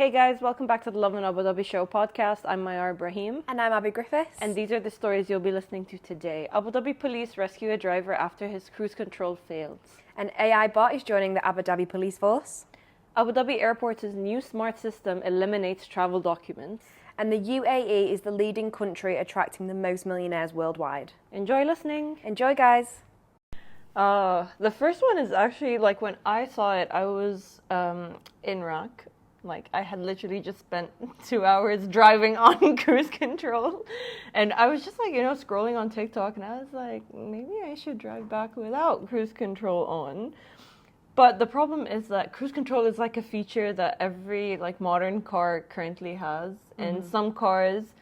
Hey guys, welcome back to the Lovin Abu Dhabi Show podcast. I'm Mayar Ibrahim. And I'm Abby Griffiths. And these are the stories you'll be listening to today. Abu Dhabi police rescue a driver after his cruise control fails. An AI bot is joining the Abu Dhabi police force. Abu Dhabi Airport's new smart system eliminates travel documents. And the UAE is the leading country attracting the most millionaires worldwide. Enjoy listening. Enjoy, guys. The first one is actually, like, when I saw it, I was in Iraq. Like, I had literally just spent 2 hours driving on cruise control. And I was just, like, scrolling on TikTok. And I was like, maybe I should drive back without cruise control on. But the problem is that cruise control is, like, a feature that every, like, modern car currently has. And some cars,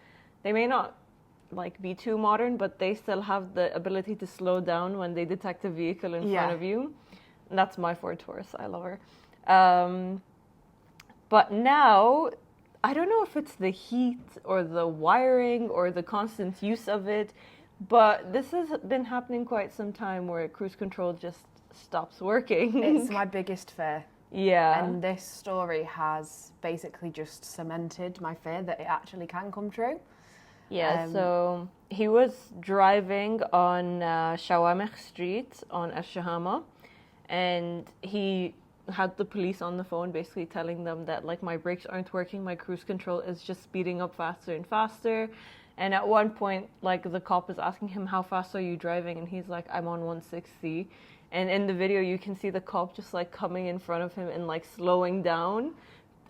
they may not, like, be too modern, but they still have the ability to slow down when they detect a vehicle in front of you. And that's my Ford Taurus. I love her. But now, I don't know if it's the heat or the wiring or the constant use of it, but this has been happening quite some time where cruise control just stops working. It's my biggest fear. Yeah. And this story has basically just cemented my fear that it actually can come true. Yeah, so he was driving on Shawamekh Street on Al Shahama, and he had the police on the phone basically telling them that, like, my brakes aren't working, my cruise control is just speeding up faster and faster. And at one point, like, the cop is asking him, how fast are you driving? And he's like, I'm on 160. And in the video, you can see the cop just, like, coming in front of him and, like, slowing down.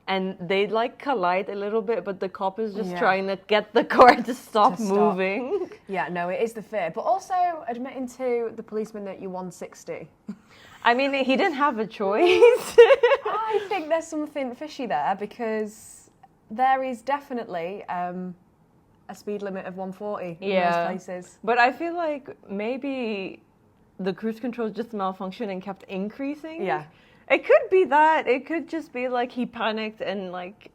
And they, like, collide a little bit, but the cop is just trying to get the car to stop moving. Yeah, no, it is the fear. But also admitting to the policeman that you're 160. I mean, he didn't have a choice. I think there's something fishy there, because there is definitely a speed limit of 140 in most places. But I feel like maybe the cruise control just malfunctioned and kept increasing. Yeah. It could be that. It could just be like he panicked and, like,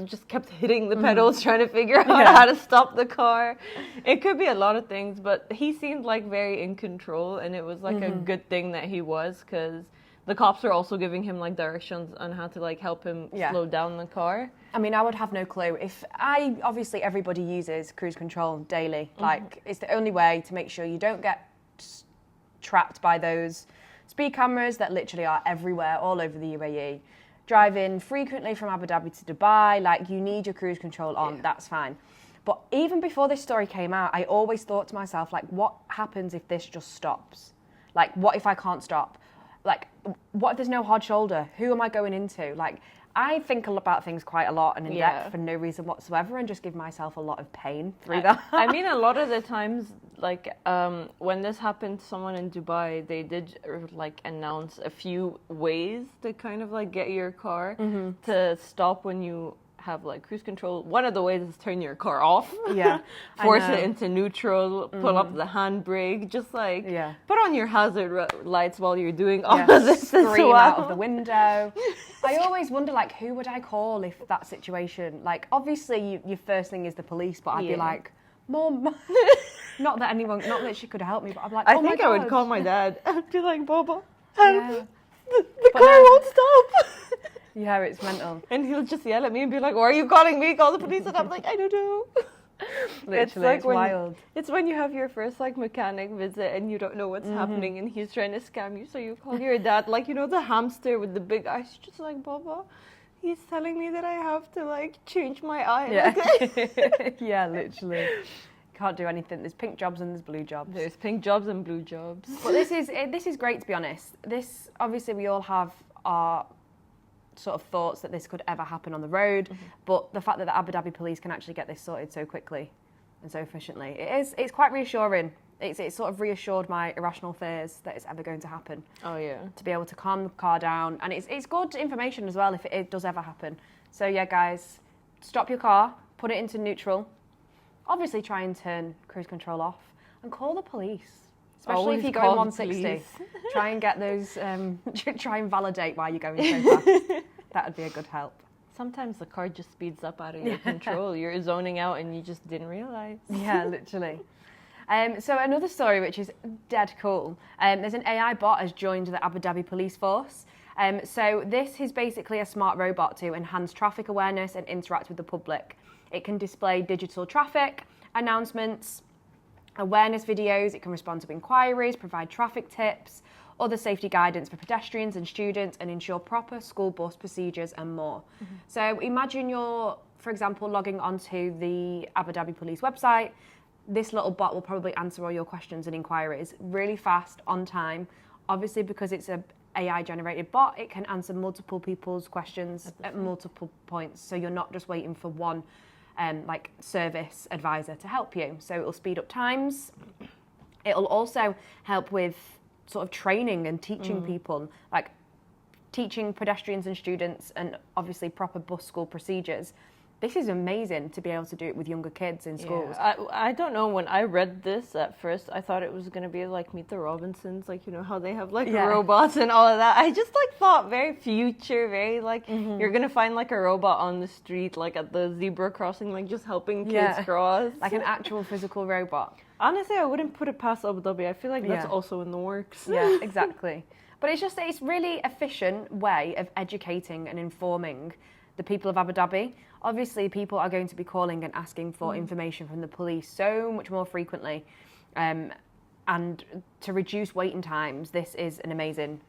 just kept hitting the pedals trying to figure out how to stop the car. It could be a lot of things, but he seemed like very in control, and it was like a good thing that he was, because the cops were also giving him, like, directions on how to, like, help him slow down the car. I mean, I would have no clue. Obviously everybody uses cruise control daily. Like, it's the only way to make sure you don't get trapped by those speed cameras that literally are everywhere, all over the UAE. Driving frequently from Abu Dhabi to Dubai, like, you need your cruise control on, that's fine. But even before this story came out, I always thought to myself, like, what happens if this just stops? Like, what if I can't stop? Like, what if there's no hard shoulder? Who am I going into? Like, I think about things quite a lot and in depth for no reason whatsoever, and just give myself a lot of pain through that. I mean, a lot of the times, like, when this happened to someone in Dubai, they did, like, announce a few ways to kind of, like, get your car to stop when you have, like, cruise control. One of the ways is turn your car off. Yeah. Force it into neutral, pull up the handbrake, just, like, put on your hazard lights while you're doing all of this. Scream out of the window. I always wonder, like, who would I call if that situation, like, obviously your first thing is the police, but I'd be like, Mom, not that she could help me, but I'm like, I think I would call my dad. I'd be like, Baba, help. The car won't stop. Yeah, it's mental. And he'll just yell at me and be like, why are you calling me? Call the police. And I'm like, I don't know. Literally, it's wild. It's when you have your first, like, mechanic visit and you don't know what's happening and he's trying to scam you. So you call your dad, like, the hamster with the big eyes. Just like, Baba, he's telling me that I have to, like, change my eye. Yeah, yeah, literally. Can't do anything. There's pink jobs and there's blue jobs. There's pink jobs and blue jobs. But this is great, to be honest. This, obviously, we all have our sort of thoughts that this could ever happen on the road, but the fact that the Abu Dhabi police can actually get this sorted so quickly and so efficiently, it's quite reassuring. It's sort of reassured my irrational fears that it's ever going to happen. Oh yeah. To be able to calm the car down, and it's good information as well if it does ever happen. So yeah, guys, stop your car, put it into neutral. Obviously, try and turn cruise control off and call the police. Especially Always if you're going 160. Try and get those, try and validate why you're going so fast. That would be a good help. Sometimes the car just speeds up out of your control. You're zoning out and you just didn't realize. Yeah, literally. So another story which is dead cool. There's an AI bot has joined the Abu Dhabi police force. So this is basically a smart robot to enhance traffic awareness and interact with the public. It can display digital traffic announcements, awareness videos, it can respond to inquiries, provide traffic tips, other safety guidance for pedestrians and students, and ensure proper school bus procedures and more. So imagine you're, for example, logging onto the Abu Dhabi Police website. This little bot will probably answer all your questions and inquiries really fast, on time. Obviously, because it's a AI-generated bot, it can answer multiple people's questions at multiple points. So you're not just waiting for one service advisor to help you. So it will speed up times. It'll also help with sort of training and teaching people, like teaching pedestrians and students, and obviously proper bus school procedures. This is amazing to be able to do it with younger kids in schools. I don't know, when I read this at first, I thought it was going to be like Meet the Robinsons, like, you know, how they have like robots and all of that. I just like thought very future, very like, you're going to find like a robot on the street, like at the zebra crossing, like just helping kids cross. Like an actual physical robot. Honestly, I wouldn't put it past Abu Dhabi. I feel like that's also in the works. Yeah, exactly. But it's really efficient way of educating and informing the people of Abu Dhabi. Obviously, people are going to be calling and asking for information from the police so much more frequently. And to reduce waiting times, this is an amazing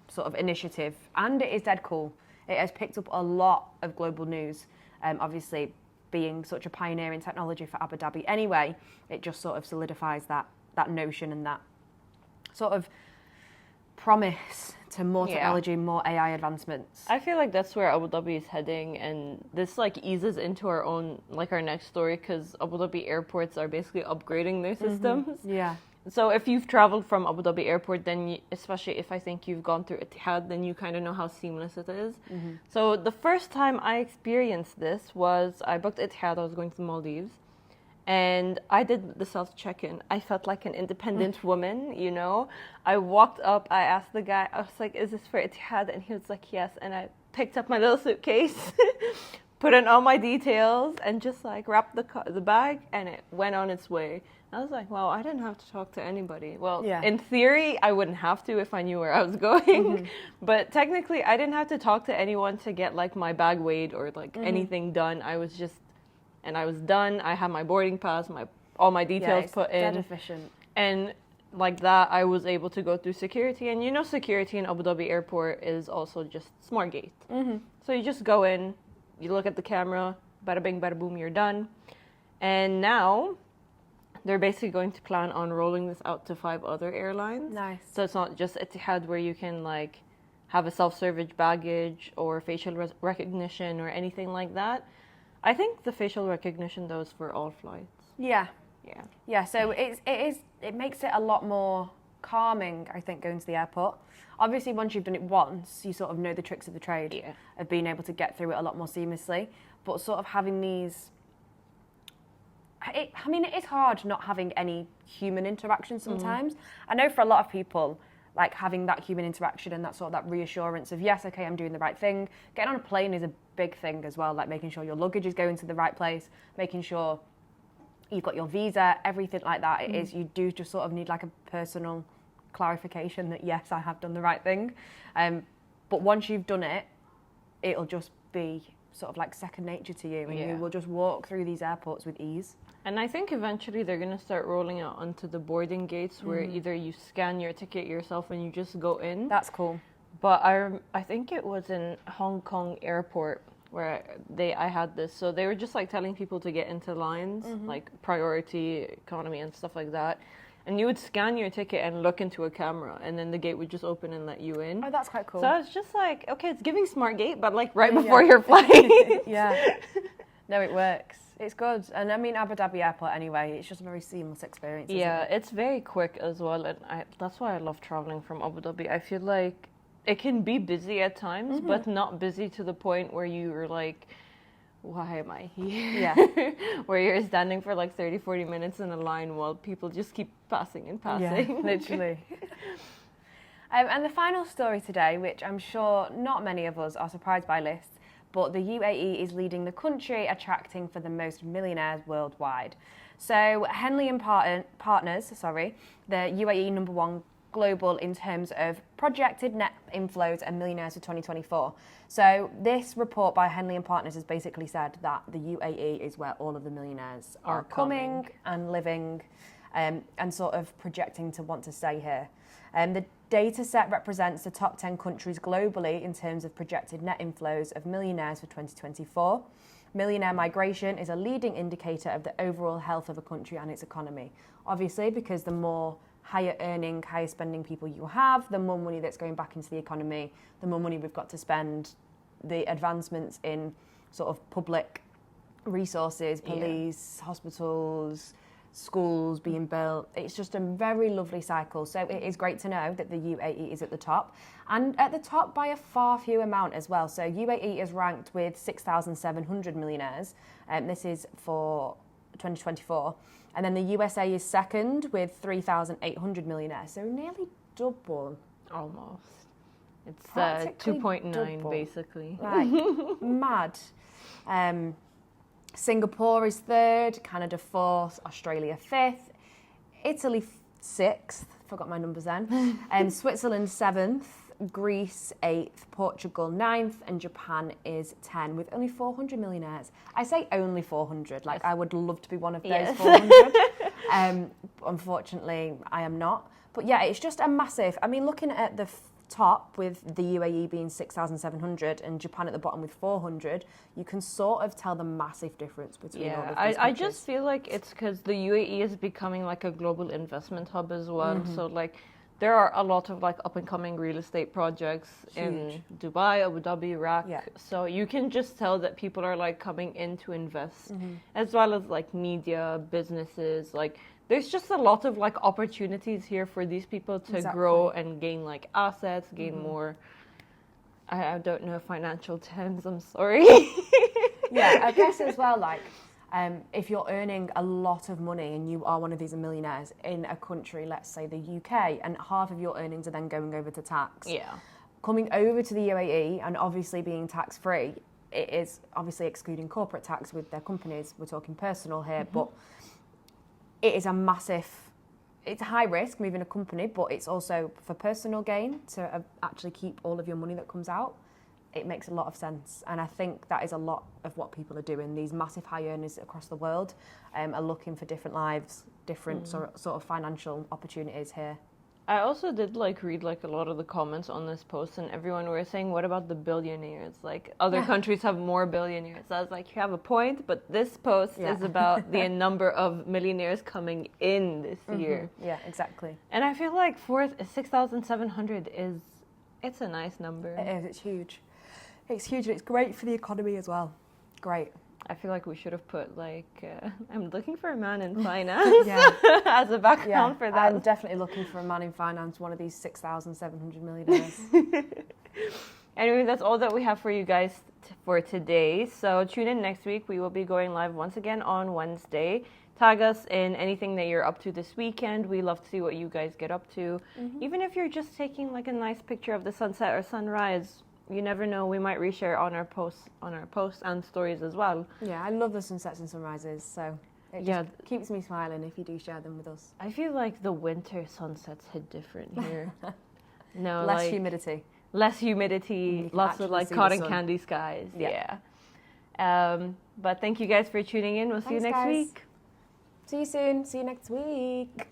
sort of initiative. And it is dead cool. It has picked up a lot of global news. Obviously, being such a pioneer in technology for Abu Dhabi anyway, it just sort of solidifies that notion and that sort of promise to more technology, more AI advancements. I feel like that's where Abu Dhabi is heading, and this like eases into our own, like our next story, because Abu Dhabi airports are basically upgrading their systems. Yeah. So if you've traveled from Abu Dhabi airport, then especially if I think you've gone through Etihad, then you kind of know how seamless it is. So the first time I experienced this was I booked Etihad, I was going to the Maldives. And I did the self-check-in. I felt like an independent woman, you know. I walked up, I asked the guy, I was like, is this for Etihad? And he was like, yes. And I picked up my little suitcase, put in all my details, and just like wrapped the bag, and it went on its way. I was like, wow, I didn't have to talk to anybody. Well, in theory, I wouldn't have to if I knew where I was going. But technically, I didn't have to talk to anyone to get like my bag weighed or like anything done. I was done. I had my boarding pass, all my details put in. Dead efficient. And like that, I was able to go through security. And you know, security in Abu Dhabi airport is also just smart gate. So you just go in, you look at the camera, bada bing, bada boom, you're done. And now they're basically going to plan on rolling this out to 5 other airlines. Nice. So it's not just Etihad where you can like have a self-service baggage or facial recognition or anything like that. I think the facial recognition though is for all flights. Yeah. Yeah. Yeah, so it makes it a lot more calming, I think, going to the airport. Obviously, once you've done it once, you sort of know the tricks of the trade of being able to get through it a lot more seamlessly. But sort of having these... it is hard not having any human interaction sometimes. I know for a lot of people, like having that human interaction and that sort of that reassurance of, yes, okay, I'm doing the right thing. Getting on a plane is a big thing as well, like making sure your luggage is going to the right place, making sure you've got your visa, everything like that. It is, you do just sort of need like a personal clarification that, yes, I have done the right thing. But once you've done it, it'll just be sort of like second nature to you, and you will just walk through these airports with ease. And I think eventually they're going to start rolling out onto the boarding gates where either you scan your ticket yourself and you just go in. That's cool. But I think it was in Hong Kong airport where I had this. So they were just like telling people to get into lines, like priority economy and stuff like that. And you would scan your ticket and look into a camera, and then the gate would just open and let you in. Oh, that's quite cool. So it's just like, okay, it's giving smart gate, but like right before your flight. No, it works. It's good. And I mean, Abu Dhabi airport anyway, it's just a very seamless experience. Yeah, it's very quick as well. And that's why I love traveling from Abu Dhabi. I feel like it can be busy at times, but not busy to the point where you're like, why am I here? Yeah. Where you're standing for like 30, 40 minutes in a line while people just keep passing and passing. Yeah, literally. And the final story today, which I'm sure not many of us are surprised by lists, but the UAE is leading the country attracting for the most millionaires worldwide. So Henley and Partners, the UAE #1 global in terms of projected net inflows and millionaires for 2024. So this report by Henley and Partners has basically said that the UAE is where all of the millionaires are coming and living, and sort of projecting to want to stay here. The data set represents the top 10 countries globally in terms of projected net inflows of millionaires for 2024. Millionaire migration is a leading indicator of the overall health of a country and its economy. Obviously, because the more higher earning, higher spending people you have, the more money that's going back into the economy, the more money we've got to spend, the advancements in sort of public resources, police, hospitals, schools being built. It's just a very lovely cycle. So it is great to know that the UAE is at the top, and at the top by a far few amount as well. So UAE is ranked with 6,700 millionaires, and this is for 2024. And then the USA is second with 3,800 millionaires. So nearly double. Almost. It's 2.9 basically. Right. Mad. Singapore is third, Canada fourth, Australia fifth, Italy sixth, forgot my numbers then, and Switzerland seventh, Greece eighth, Portugal ninth, and Japan is 10 with only 400 millionaires. I say only 400, like I would love to be one of those 400. Unfortunately, I am not. But yeah, it's just a massive, I mean, looking at the top with the UAE being 6,700 and Japan at the bottom with 400, you can sort of tell the massive difference between all of these countries. I just feel like it's because the UAE is becoming like a global investment hub as well. So like there are a lot of like up and coming real estate projects in Dubai, Abu Dhabi, Iraq. So you can just tell that people are like coming in to invest, as well as like media, businesses, like there's just a lot of like opportunities here for these people to grow and gain like assets, gain more, I don't know financial terms, I'm sorry. Yeah, I guess as well, like if you're earning a lot of money and you are one of these millionaires in a country, let's say the UK, and half of your earnings are then going over to tax. Coming over to the UAE and obviously being tax free, it is obviously excluding corporate tax with their companies. We're talking personal here, but it is a massive, it's high risk moving a company, but it's also for personal gain to actually keep all of your money that comes out. It makes a lot of sense. And I think that is a lot of what people are doing. These massive high earners across the world are looking for different lives, different sort of financial opportunities here. I also did like read like a lot of the comments on this post, and everyone were saying, what about the billionaires? Like other countries have more billionaires. I was like, you have a point, but this post is about the number of millionaires coming in this year. Yeah, exactly. And I feel like 6,700 it's a nice number. It is, it's huge. It's huge and it's great for the economy as well. Great. I feel like we should have put like, I'm looking for a man in finance as a background for that. I'm definitely looking for a man in finance, one of these 6,700 millionaires. Anyway, that's all that we have for you guys for today. So tune in next week. We will be going live once again on Wednesday. Tag us in anything that you're up to this weekend. We love to see what you guys get up to. Even if you're just taking like a nice picture of the sunset or sunrise, you never know, we might reshare on our posts and stories as well. Yeah, I love the sunsets and sunrises, so it just keeps me smiling if you do share them with us. I feel like the winter sunsets hit different here. No, less humidity. Less humidity, lots of like cotton candy skies. Yeah. But thank you guys for tuning in. We'll see you next week. See you soon. See you next week.